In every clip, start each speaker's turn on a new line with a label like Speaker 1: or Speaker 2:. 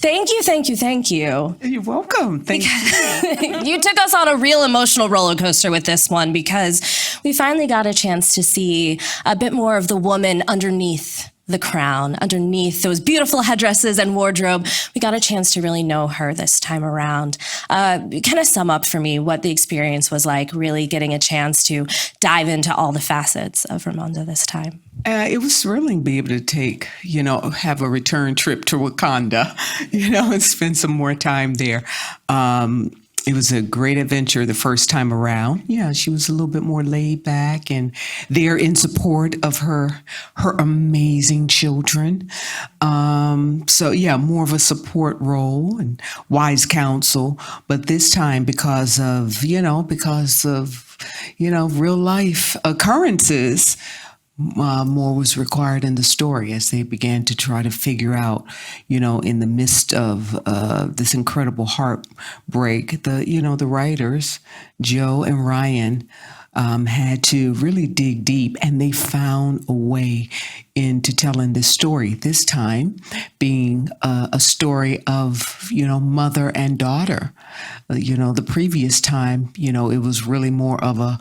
Speaker 1: Thank you, thank you, thank you.
Speaker 2: You're welcome. Thank you.
Speaker 1: You took us on a real emotional roller coaster with this one because we finally got a chance to see a bit more of the woman underneath the crown, underneath those beautiful headdresses and wardrobe. We got a chance to really know her this time around. Kind of sum up for me what the experience was like, really getting a chance to dive into all the facets of Ramonda this time.
Speaker 2: It was thrilling to be able to have a return trip to Wakanda, and spend some more time there. It was a great adventure the first time around. Yeah, she was a little bit more laid back and there in support of her amazing children. More of a support role and wise counsel. But this time, because of real life occurrences, more was required in the story as they began to try to figure out, in the midst of this incredible heartbreak, the writers, Joe and Ryan, had to really dig deep, and they found a way into telling this story. This time being a story of, mother and daughter. The previous time, it was really more of a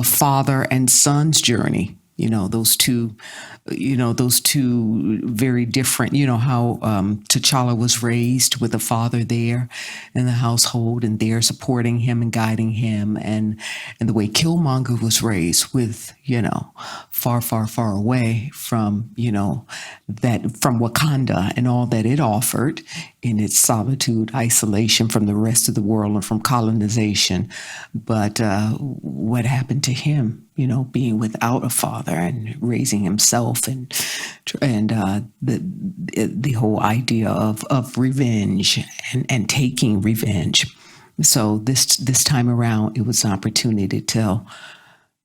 Speaker 2: father and son's journey. Those two very different, how T'Challa was raised with a father there in the household and there supporting him and guiding him, and the way Killmonger was raised with, far, far, far away from, from Wakanda and all that it offered in its solitude, isolation from the rest of the world and from colonization. But what happened to him? Being without a father and raising himself, and the whole idea of revenge and taking revenge. So this time around, it was an opportunity to tell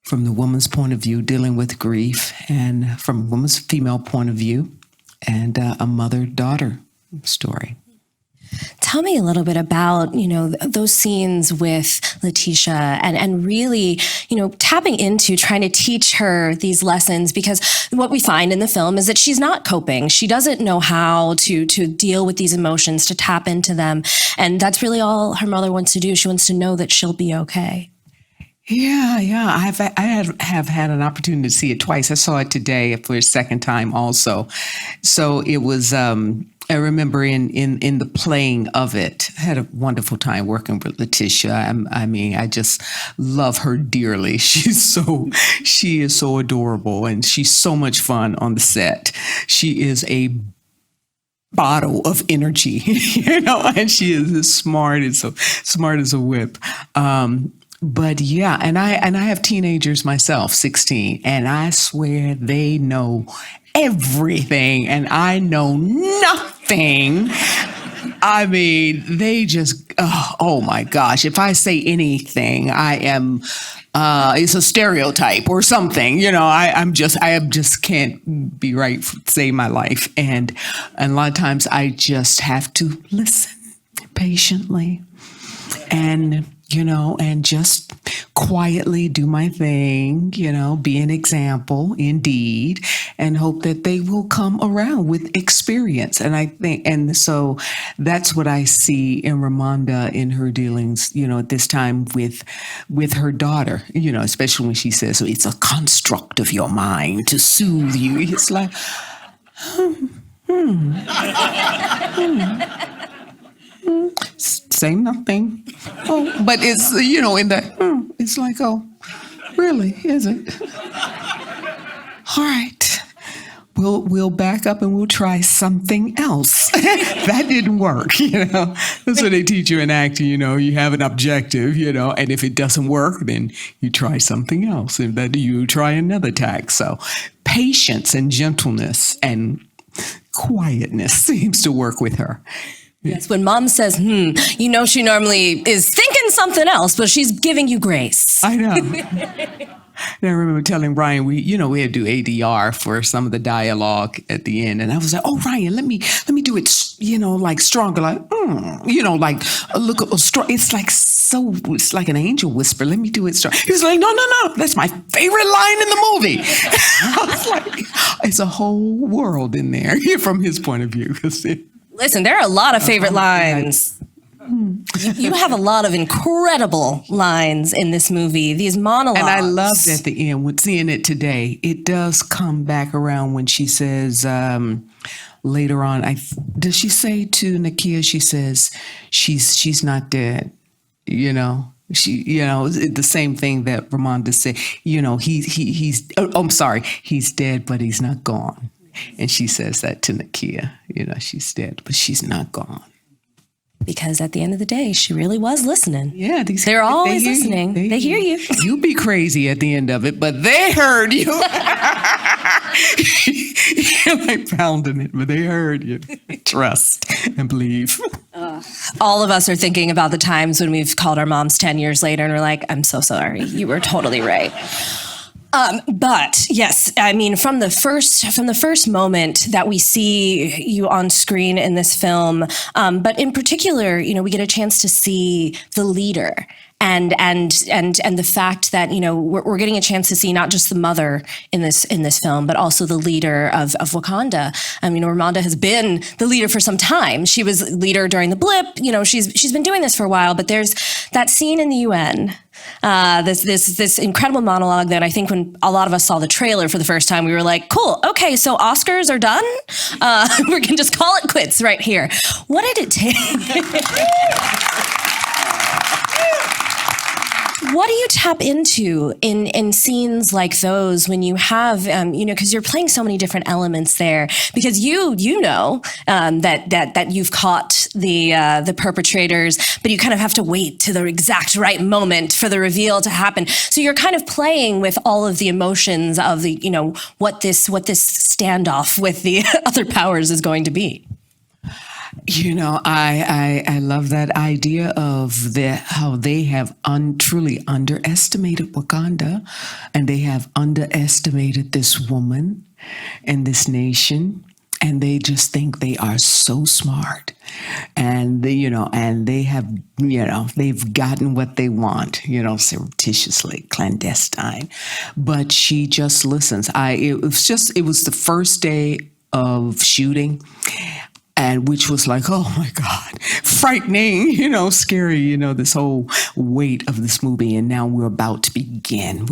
Speaker 2: from the woman's point of view, dealing with grief, and from a woman's female point of view, and a mother-daughter story.
Speaker 1: Tell me a little bit about, those scenes with Letitia and really, tapping into trying to teach her these lessons, because what we find in the film is that she's not coping. She doesn't know how to deal with these emotions, to tap into them. And that's really all her mother wants to do. She wants to know that she'll be okay.
Speaker 2: Yeah. I have had an opportunity to see it twice. I saw it today for a second time also. So it was, I remember in the playing of it, I had a wonderful time working with Letitia. I just love her dearly. She is so adorable, and she's so much fun on the set. She is a bottle of energy, and she is as smart as a whip. But yeah, and I have teenagers myself, 16, and I swear they know everything, and I know nothing. They just, oh my gosh, if I say anything, I am, it's a stereotype or something, I just can't be right, save my life. And a lot of times I just have to listen patiently and just quietly do my thing, be an example indeed, and hope that they will come around with experience. And so that's what I see in Ramonda in her dealings, at this time with her daughter, especially when she says, so it's a construct of your mind to soothe you. It's like, say nothing. Oh, but it's, in that, it's like, oh, really, is it? All right. We'll back up and we'll try something else. That didn't work, That's what they teach you in acting, you have an objective, and if it doesn't work, then you try something else. And then you try another tack. So patience and gentleness and quietness seems to work with her.
Speaker 1: Yes, when mom says, she normally is thinking something else, but she's giving you grace.
Speaker 2: I know. And I remember telling Ryan, we had to do ADR for some of the dialogue at the end. And I was like, oh, Ryan, let me do it, like stronger, like, look, strong. It's like an angel whisper. Let me do it strong. He was like, no, that's my favorite line in the movie. I was like, it's a whole world in there from his point of view.
Speaker 1: Listen, there are a lot of favorite lines. You have a lot of incredible lines in this movie, these monologues.
Speaker 2: And I loved at the end, when seeing it today, it does come back around when she says, later on, does she say to Nakia, she says, she's not dead, you know? The same thing that Ramonda said, I'm sorry, he's dead, but he's not gone. And she says that to Nakia, she's dead, but she's not gone.
Speaker 1: Because at the end of the day, she really was listening.
Speaker 2: Yeah,
Speaker 1: they're always listening. They hear you.
Speaker 2: You be crazy at the end of it, but they heard you. You're like pounding it, but they heard you. Trust and believe.
Speaker 1: All of us are thinking about the times when we've called our moms 10 years later and we're like, I'm so sorry. You were totally right. But yes, I mean, from the first moment that we see you on screen in this film, but in particular, we get a chance to see the leader. And the fact that we're getting a chance to see not just the mother in this film, but also the leader of Wakanda. I mean, Ramonda has been the leader for some time. She was leader during the blip. She's been doing this for a while. But there's that scene in the UN. This incredible monologue that I think when a lot of us saw the trailer for the first time, we were like, cool, okay, so Oscars are done? We can just call it quits right here. What did it take? What do you tap into in scenes like those when you have, because you're playing so many different elements there, because you know that you've caught the perpetrators, but you kind of have to wait to the exact right moment for the reveal to happen. So you're kind of playing with all of the emotions of the, what this standoff with the other powers is going to be.
Speaker 2: I love that idea of how they have truly underestimated Wakanda, and they have underestimated this woman and this nation, and they just think they are so smart, and they have, they've gotten what they want, surreptitiously, clandestine, but she just listens. It was the first day of shooting. And which was like, oh my God, frightening, scary, this whole weight of this movie. And now we're about to begin.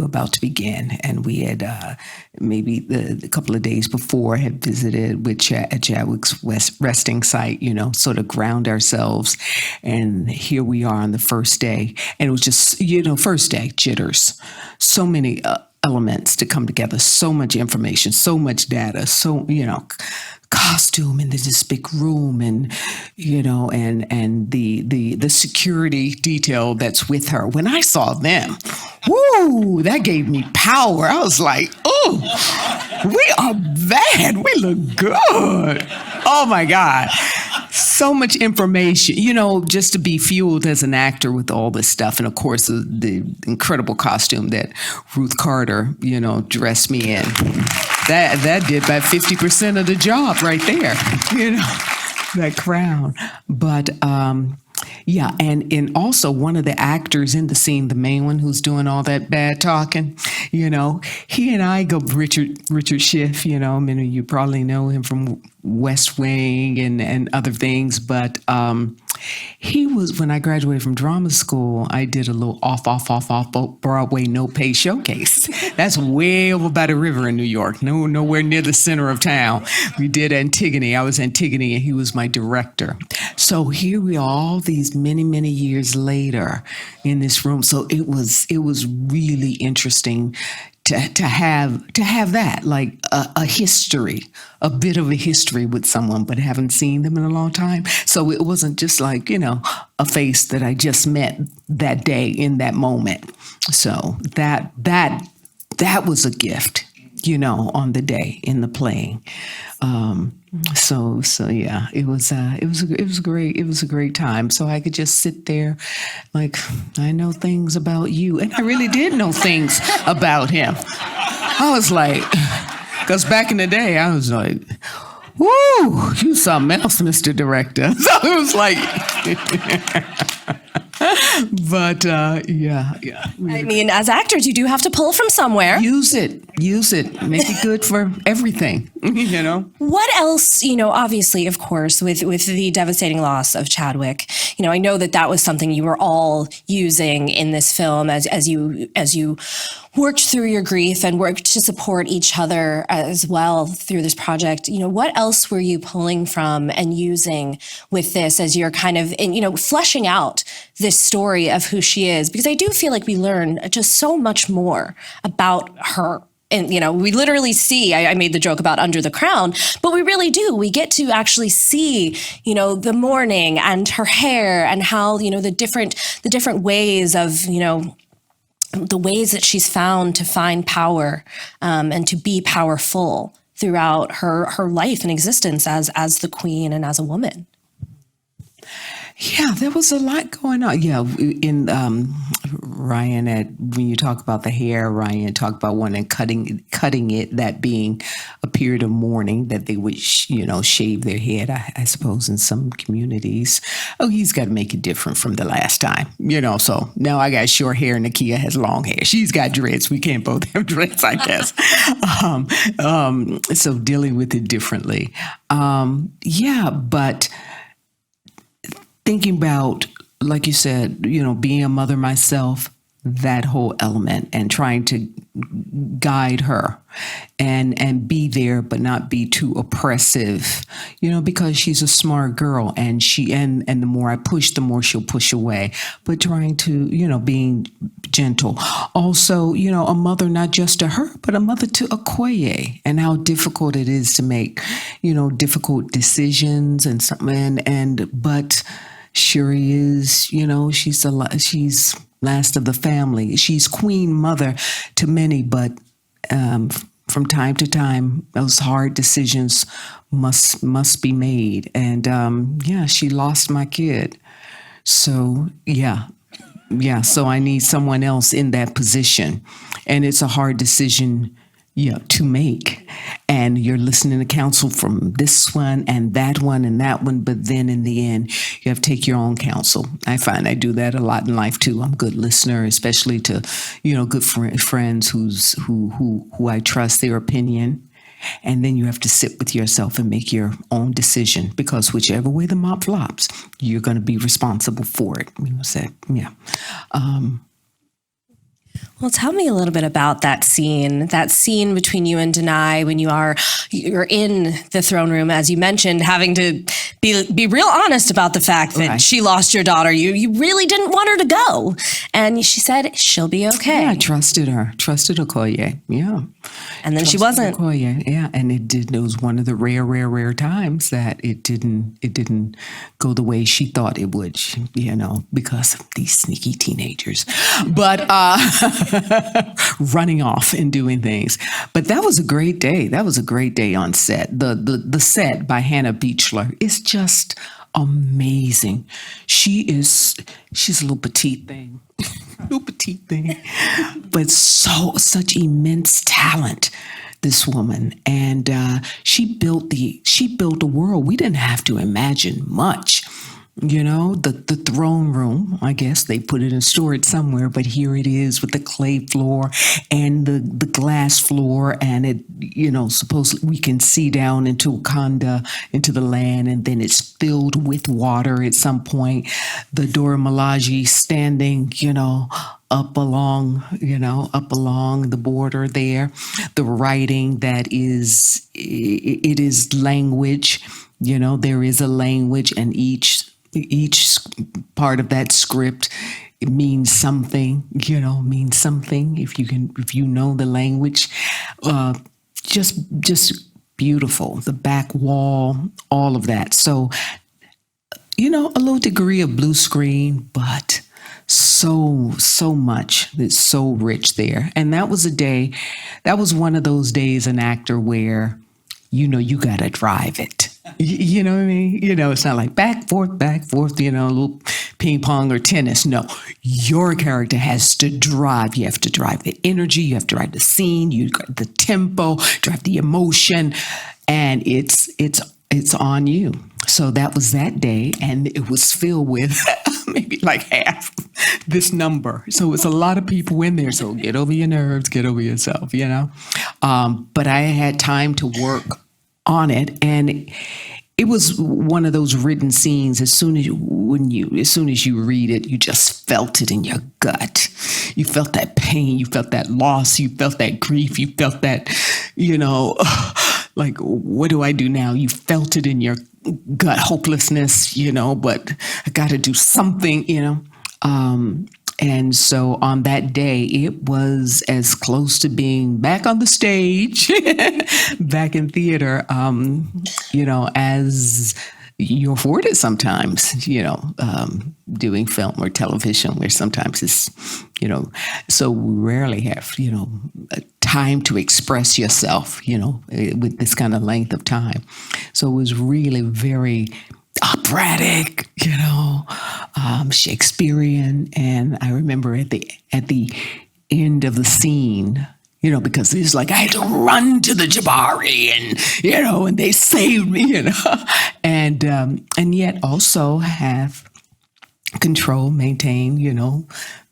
Speaker 2: And we had maybe a couple of days before had visited with Chadwick's resting site, sort of ground ourselves. And here we are on the first day. And it was just, first day jitters. So many elements to come together, so much information, so much data, so, costume in this big room, and and the security detail that's with her. When I saw them, woo, that gave me power. I was like, oh, we are bad. We look good. Oh my God. So much information, just to be fueled as an actor with all this stuff. And of course, the incredible costume that Ruth Carter, dressed me in. That did about 50% of the job right there, that crown. But and also one of the actors in the scene, the main one who's doing all that bad talking, he and I go, Richard Schiff, many of you probably know him from West Wing and other things, but he was, when I graduated from drama school, I did a little off Broadway no pay showcase. That's way over by the river in New York, nowhere near the center of town. We did Antigone. I was Antigone, and he was my director. So here we are, all these many years later in this room. So it was really interesting to have that, like a history, a bit of a history with someone, but haven't seen them in a long time. So it wasn't just like, a face that I just met that day in that moment. So that was a gift, on the day in the playing. So yeah, it was a great time. So I could just sit there like, I know things about you. And I really did know things about him. I was like, because back in the day, I was like, woo, you something else, Mr. Director. So it was like, But yeah.
Speaker 1: I mean, as actors, you do have to pull from somewhere.
Speaker 2: Use it. Make it good for everything,
Speaker 1: What else, obviously, of course, with the devastating loss of Chadwick, I know that was something you were all using in this film as you worked through your grief and worked to support each other as well through this project. What else were you pulling from and using with this as you're kind of, fleshing out this story of who she is? Because I do feel like we learn just so much more about her. And, we literally see, I made the joke about Under the Crown, but we really do. We get to actually see, the mourning and her hair and how, the different ways of, the ways that she's found to find power and to be powerful throughout her life and existence as the queen and as a woman.
Speaker 2: Yeah, there was a lot going on. Yeah, in Ryan, when you talk about the hair, Ryan talked about one and cutting it, that being a period of mourning, that they would, shave their head, I suppose, in some communities. Oh, he's got to make it different from the last time, so now I got short hair and Nakia has long hair. She's got dreads. We can't both have dreads, I guess. So dealing with it differently. But thinking about, like you said, being a mother myself, that whole element, and trying to guide her and be there, but not be too oppressive, because she's a smart girl, and the more I push, the more she'll push away, but trying to, being gentle. Also, a mother, not just to her, but a mother to Okoye, and how difficult it is to make, difficult decisions and something, but Shuri is, she's last of the family. She's queen mother to many, but from time to time, those hard decisions must be made. And she lost my kid. So so I need someone else in that position, and it's a hard decision to make. And you're listening to counsel from this one and that one and that one, but then in the end, you have to take your own counsel. I find I do that a lot in life too. I'm a good listener, especially to, good friends who I trust their opinion. And then you have to sit with yourself and make your own decision, because whichever way the mop flops, you're going to be responsible for it.
Speaker 1: Well, tell me a little bit about that scene between you and Denai when you're in the throne room, as you mentioned, having to be real honest about the fact that she lost your daughter. You really didn't want her to go. And she said she'll be okay.
Speaker 2: Yeah, I trusted Okoye. Yeah.
Speaker 1: And then she wasn't.
Speaker 2: Okoye, yeah. And it was one of the rare times that it didn't go the way she thought it would, because of these sneaky teenagers. But running off and doing things. But that was a great day. That was a great day on set. The set by Hannah Beachler is just amazing. She's a little petite thing. But such immense talent, this woman. And she built a world. We didn't have to imagine much. The throne room, I guess they put it in storage somewhere, but here it is with the clay floor and the glass floor, and it, supposedly we can see down into Wakanda, into the land, and then it's filled with water at some point. The Dora Milaje standing, up along the border there. The writing it is language, there is a language, and each part of that script, it means something, if you know the language. Just beautiful. The back wall, all of that. So, a little degree of blue screen, but so much that's so rich there. And that was one of those days, an actor where, you got to drive it. You know what I mean? It's not like back, forth, a little ping pong or tennis. No, your character has to drive. You have to drive the energy. You have to drive the scene. You got the tempo, drive the emotion, and it's on you. So that was that day, and it was filled with maybe like half this number. So it's a lot of people in there. So get over your nerves, get over yourself, But I had time to work on it, and it was one of those written scenes. As soon as you read it, you just felt it in your gut. You felt that pain, you felt that loss, you felt that grief, you felt that, like, what do I do now? You felt it in your gut, hopelessness, but I got to do something, And so on that day, it was as close to being back on the stage, back in theater, as you're afforded sometimes, doing film or television, where sometimes it's, so we rarely have, time to express yourself, with this kind of length of time. So it was really very operatic, Shakespearean. And I remember at the end of the scene, because it's like I had to run to the Jabari and, and they saved me, and yet also have control, maintain,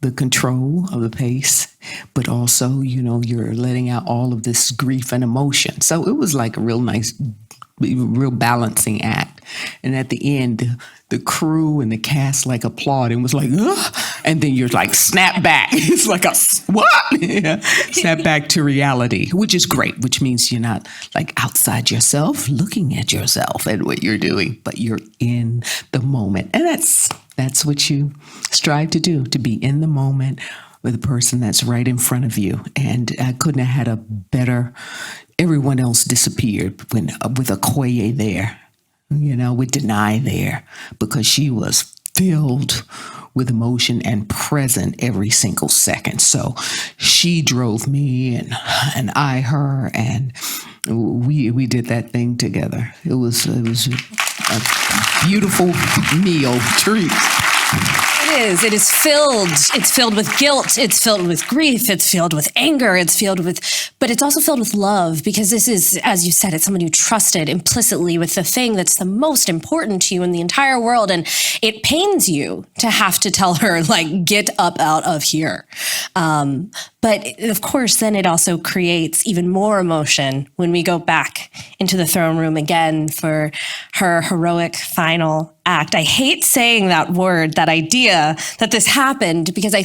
Speaker 2: the control of the pace, but also, you're letting out all of this grief and emotion. So it was like a real balancing act. And at the end, the crew and the cast like applaud and was like, ugh! And then you're like, snap back. It's like a what? Yeah. Snap back to reality, which is great, which means you're not like outside yourself, looking at yourself and what you're doing, but you're in the moment. And that's what you strive to do, to be in the moment with the person that's right in front of you. And I couldn't have had a better, everyone else disappeared with Okoye there, with Denai there, because she was filled with emotion and present every single second. So she drove me and I her, and we did that thing together. It was a beautiful meal treat.
Speaker 1: It is filled. It's filled with guilt. It's filled with grief. It's filled with anger. But it's also filled with love, because this is, as you said, it's someone you trusted implicitly with the thing that's the most important to you in the entire world. And it pains you to have to tell her, like, get up out of here. But of course, then it also creates even more emotion when we go back into the throne room again for her heroic final act. I hate saying that word, that idea that this happened, because I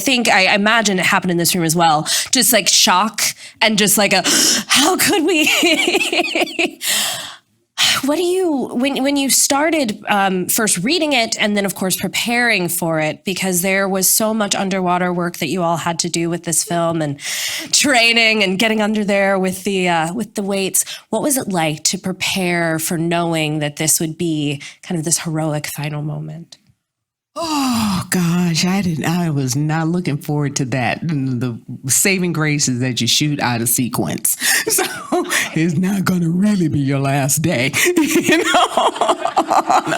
Speaker 1: imagine it happened in this room as well. Just like shock and just like how could we? What do you, when you started first reading it and then of course preparing for it, because there was so much underwater work that you all had to do with this film and training and getting under there with the weights. What was it like to prepare for knowing that this would be kind of this heroic final moment?
Speaker 2: Oh gosh, I was not looking forward to that. The saving grace is that you shoot out of sequence. So it's not going to really be your last day,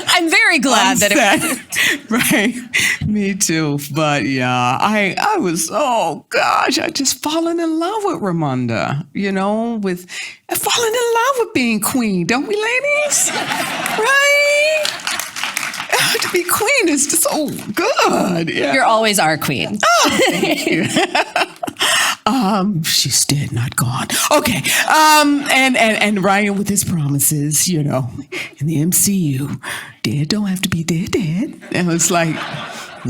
Speaker 1: I'm very glad that
Speaker 2: it right. Me too. But yeah, I was, oh gosh, I just fallen in love with Ramonda, falling in love with being queen, don't we, ladies? Right? To be queen is just so good. Yeah.
Speaker 1: You're always our queen.
Speaker 2: Oh, thank you. She's dead, not gone. Okay. And Ryan with his promises, in the MCU, dead don't have to be dead. And it's like,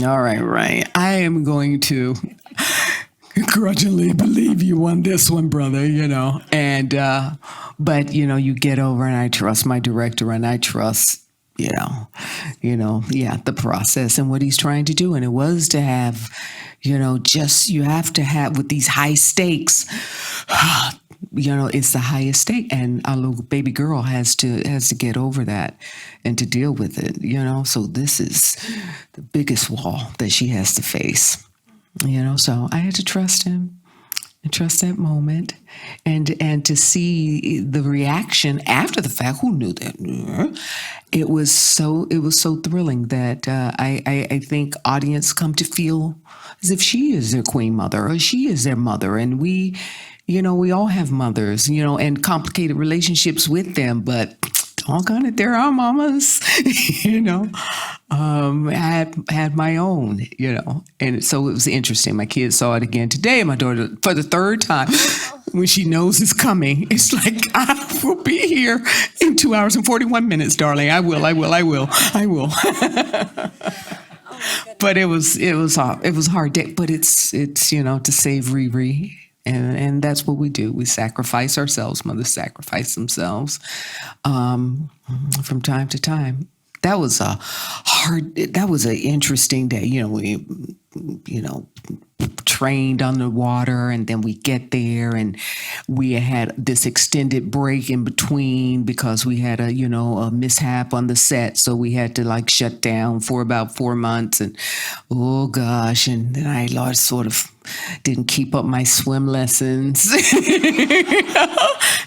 Speaker 2: all right, Ryan, I am going to grudgingly believe you on this one, brother, And but you get over, and I trust my director, and I trust the process and what he's trying to do. And it was to have, you have to have with these high stakes, it's the highest stake. And our little baby girl has to get over that and to deal with it, so this is the biggest wall that she has to face, so I had to trust him. And trust that moment, and to see the reaction after the fact. Who knew that? It was so thrilling that I think audience come to feel as if she is their queen mother or she is their mother, and we all have mothers, and complicated relationships with them, but doggone it, they're our mamas, you know. I had my own, you know, and so it was interesting. My kids saw it again today. My daughter, for the third time, when she knows it's coming, it's like, I will be here in 2 hours and 41 minutes, darling. I will. But it was a hard day. But it's you know, to save Riri. And that's what we do. We sacrifice ourselves. Mothers sacrifice themselves from time to time. That was an interesting day. You know, we, you know, trained underwater, and then we get there, and we had this extended break in between because we had a mishap on the set, so we had to like shut down for about 4 months, and oh gosh, and then I sort of didn't keep up my swim lessons.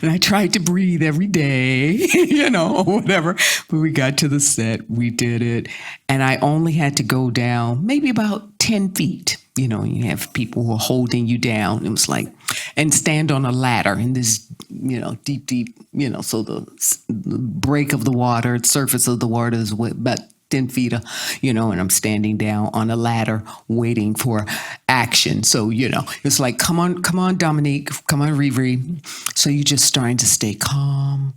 Speaker 2: And I tried to breathe every day, you know, whatever. But we got to the set, we did it, and I only had to go down maybe about 10 feet. You know, you have people who are holding you down. It was like, and stand on a ladder in this, you know, deep, you know, so the break of the water, the surface of the water is about 10 feet, you know, and I'm standing down on a ladder waiting for action. So, you know, it's like, come on, Dominique, come on, Riri. So you're just starting to stay calm,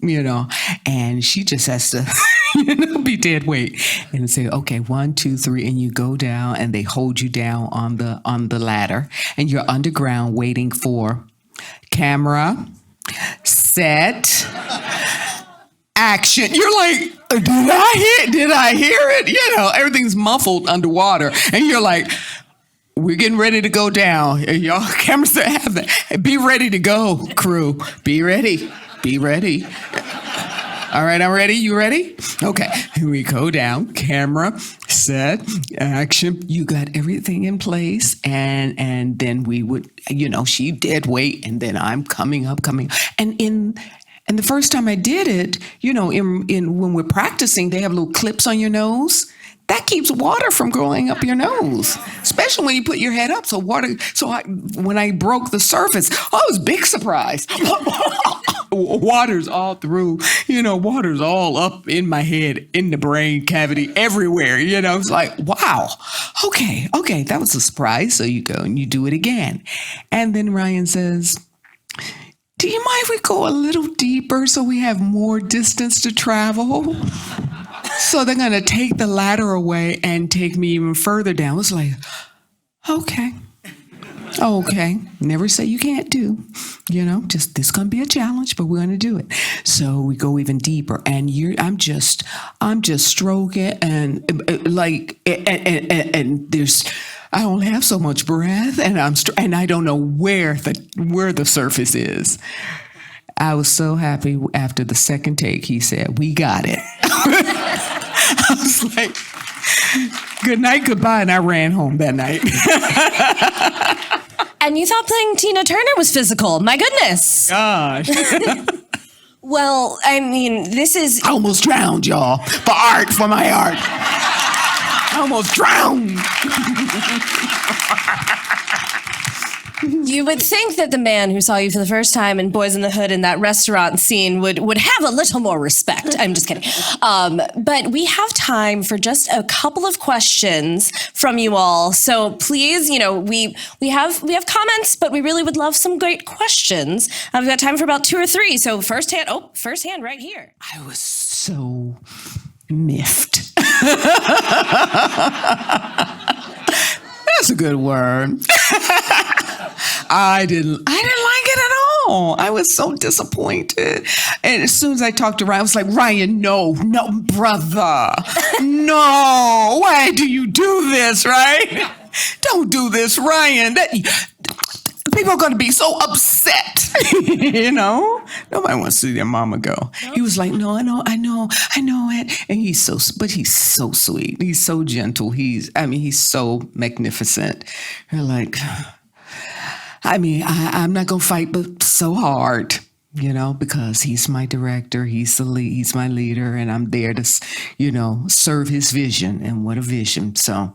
Speaker 2: you know, and she just has to, you know, be dead weight and say, okay, 1, 2, 3, and you go down, and they hold you down on the ladder, and you're underground waiting for camera, set, action. You're like, did I hear it? You know, everything's muffled underwater, and you're like, we're getting ready to go down. Y'all, cameras that have that. Be ready to go, crew. Be ready. All right, I'm ready. You ready? Okay. Here we go down. Camera, set, action. You got everything in place, and then we would, you know, she dead weight, and then I'm coming up, and the first time I did it, you know, in when we're practicing, they have little clips on your nose. That keeps water from going up your nose, especially when you put your head up. So when I broke the surface, it was a big surprise. Water's all through, you know, water's all up in my head, in the brain cavity, everywhere. You know, it's like, wow, okay, that was a surprise. So you go and you do it again. And then Ryan says, do you mind if we go a little deeper so we have more distance to travel? So they're going to take the ladder away and take me even further down. It's like, okay. Never say you can't do, you know, just this going to be a challenge, but we're going to do it. So we go even deeper, and I'm just stroking, and and there's, I only have so much breath, and and I don't know where the surface is. I was so happy after the second take, he said, we got it. I was like, good night, goodbye, and I ran home that night.
Speaker 1: And you thought playing Tina Turner was physical. My goodness.
Speaker 2: Gosh.
Speaker 1: Well, I mean, this is...
Speaker 2: I almost drowned, y'all. For my art. I almost drowned.
Speaker 1: You would think that the man who saw you for the first time in Boys in the Hood in that restaurant scene would have a little more respect. I'm just kidding. But we have time for just a couple of questions from you all. So please, you know, we have comments, but we really would love some great questions. I've got time for about 2 or 3. So first hand right here.
Speaker 2: I was so miffed. That's a good word. I didn't like it at all. I was so disappointed. And as soon as I talked to Ryan, I was like, Ryan, no, brother. No, why do you do this, right? Don't do this, Ryan. People are going to be so upset, you know? Nobody wants to see their mama go. He was like, no, I know it. And he's so sweet. He's so gentle. He's so magnificent. You're like, I'm not going to fight, but so hard. because he's my director, he's the lead, he's my leader, and I'm there to, serve his vision. And what a vision! So,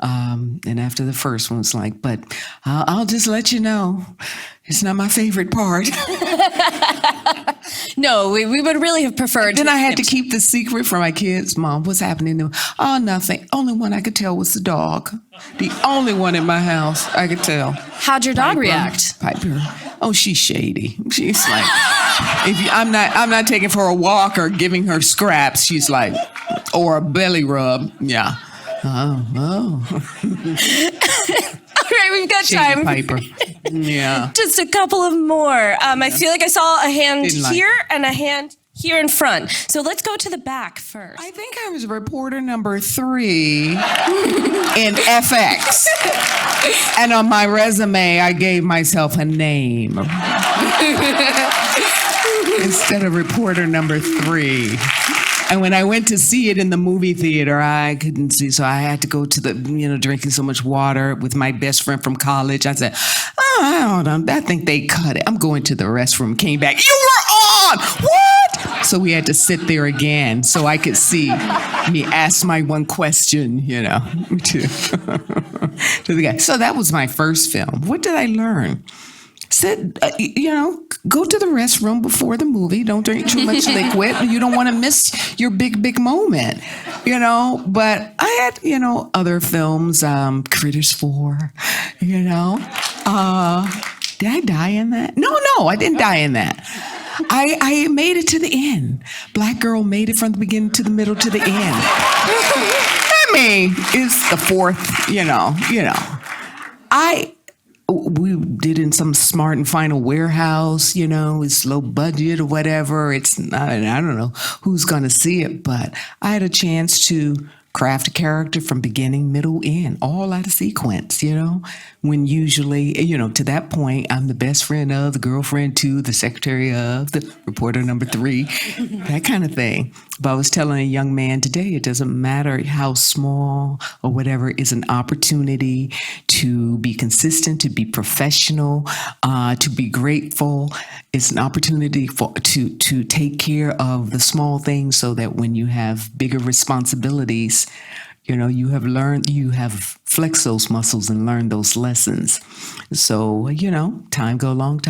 Speaker 2: and after the first one was like, but I'll just let you know, it's not my favorite part.
Speaker 1: No, we would really have preferred.
Speaker 2: Then I had to keep the secret from my kids. Mom, what's happening to them? Oh, nothing. Only one I could tell was the dog. The only one in my house I could tell.
Speaker 1: How'd your dog react?
Speaker 2: Piper. Oh, she's shady. She's like, I'm not taking for a walk or giving her scraps. She's like, or a belly rub. Yeah. Oh.
Speaker 1: All right, we've got
Speaker 2: Shady
Speaker 1: time.
Speaker 2: Piper. Yeah.
Speaker 1: Just a couple of more. I feel like I saw a hand
Speaker 2: Didn't like
Speaker 1: here and a hand here in front. So let's go to the back first.
Speaker 2: I think I was reporter number 3 in FX. And on my resume, I gave myself a name. Instead of reporter number 3. And when I went to see it in the movie theater, I couldn't see. So I had to go to the, drinking so much water with my best friend from college. I said, I don't know. I think they cut it. I'm going to the restroom. Came back. You were on! What? So we had to sit there again so I could see me ask my one question, to the guy. So that was my first film. What did I learn? Said, go to the restroom before the movie. Don't drink too much liquid. You don't want to miss your big moment, But I had, other films, Critters 4, Did I die in that? No, I didn't die in that. I made it to the end. Black girl made it from the beginning to the middle to the end. I mean, it's the fourth, we did in some Smart and Final warehouse, it's low budget or whatever. It's not, I don't know who's going to see it, but I had a chance to craft a character from beginning, middle, end, all out of sequence, when usually, to that point, I'm the best friend of, the girlfriend to, the secretary of, the reporter number 3, that kind of thing. But I was telling a young man today, it doesn't matter how small or whatever, is an opportunity to be consistent, to be professional, to be grateful. It's an opportunity to take care of the small things so that when you have bigger responsibilities, you have flexed those muscles and learned those lessons. So, time go long.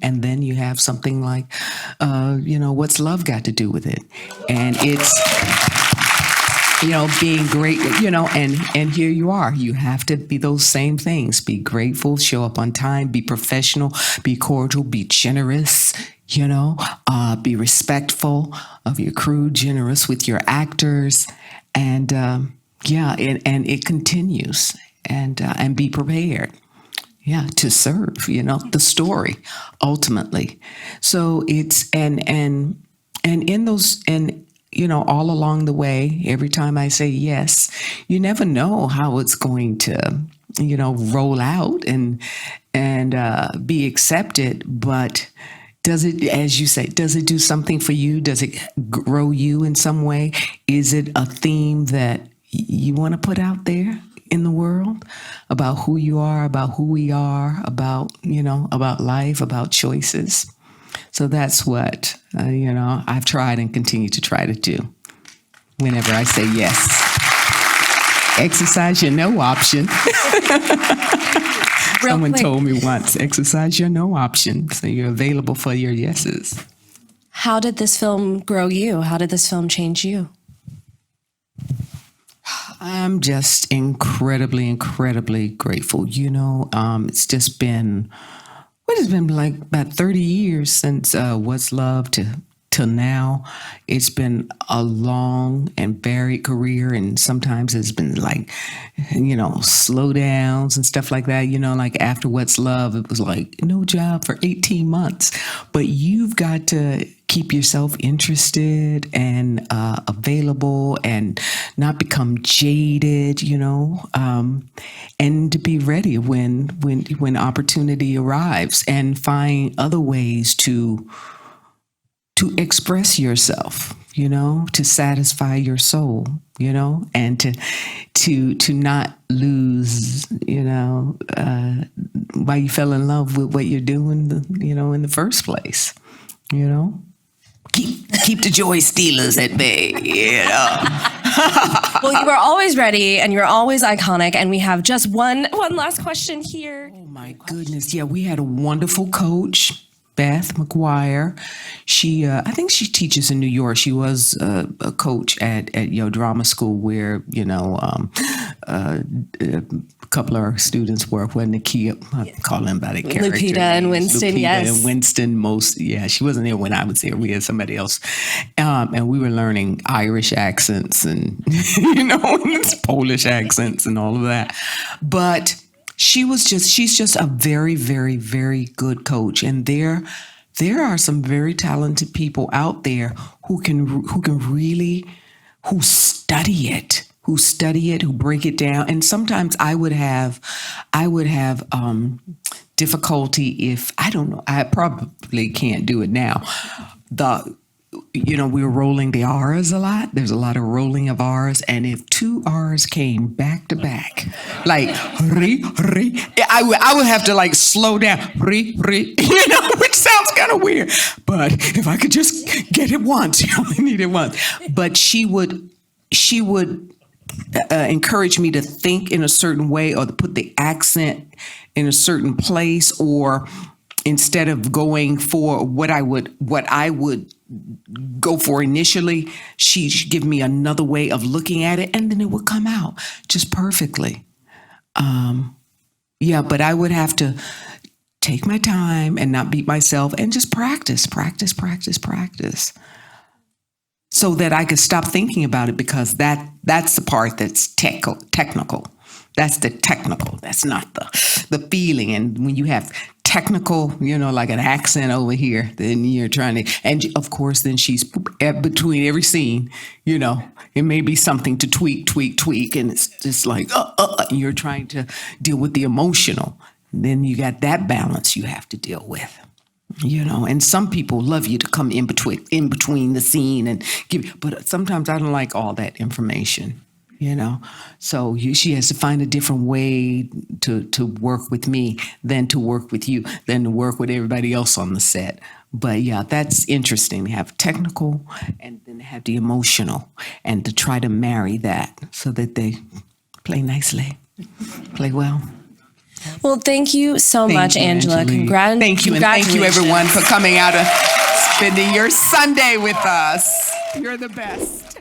Speaker 2: And then you have something like, what's love got to do with it? And it's, being great, and here you are. You have to be those same things. Be grateful, show up on time, be professional, be cordial, be generous, be respectful of your crew, generous with your actors. And and it continues, and be prepared, to serve, the story ultimately. So it's and in those all along the way, every time I say yes, you never know how it's going to roll out and be accepted, but. Does it, as you say, does it do something for you? Does it grow you in some way? Is it a theme that you want to put out there in the world about who you are, about who we are, about, about life, about choices? So that's what, I've tried and continue to try to do whenever I say yes. Exercise your no option. Someone told me once, exercise your no option, so you're available for your yeses.
Speaker 1: How did this film grow you? How did this film change you?
Speaker 2: I'm just incredibly grateful. It's just been, what has been like about 30 years since What's Love till now. It's been a long and varied career, and sometimes it's been like, slow downs and stuff like that. Like after What's Love, it was like no job for 18 months. But you've got to keep yourself interested and available and not become jaded, and to be ready when opportunity arrives, and find other ways to express yourself, to satisfy your soul, and to not lose, why you fell in love with what you're doing, in the first place, Keep the joy stealers at bay,
Speaker 1: Well, you were always ready, and you were always iconic, and we have just one last question here.
Speaker 2: Oh, my goodness. Yeah, we had a wonderful coach, Beth McGuire. I think she teaches in New York. She was a coach at drama school where, a couple of our students work with Nakia. I call them by the character
Speaker 1: Lupita and Winston,
Speaker 2: Lupita
Speaker 1: yes.
Speaker 2: and Winston she wasn't there when I was there. We had somebody else. And we were learning Irish accents and, Polish accents and all of that. But she's just a very, very, very good coach. And there are some very talented people out there who study it, who break it down. And sometimes I would have difficulty if, I don't know, I probably can't do it now. We're rolling the R's a lot. There's a lot of rolling of R's. And if two R's came back to back, like, I would have to slow down, which sounds kind of weird. But if I could just get it once, you only need it once. But she would encourage me to think in a certain way or to put the accent in a certain place, or instead of going for what I would go for initially, she'd give me another way of looking at it, and then it would come out just perfectly. But I would have to take my time and not beat myself and just practice, so that I could stop thinking about it, because that's the part that's technical. That's the technical. That's not the feeling. And when you have technical, like an accent over here, then you're trying to, and of course, then she's between every scene, it may be something to tweak, and it's just like, and you're trying to deal with the emotional. Then you got that balance you have to deal with. And some people love you to come in between the scene and but sometimes I don't like all that information, So she has to find a different way to work with me than to work with you, than to work with everybody else on the set. But yeah, that's interesting. They have technical and then they have the emotional, and to try to marry that so that they play nicely, play well.
Speaker 1: Well, thank you so much, Angela.
Speaker 2: Thank you, and thank you, everyone, for coming out and spending your Sunday with us. You're the best.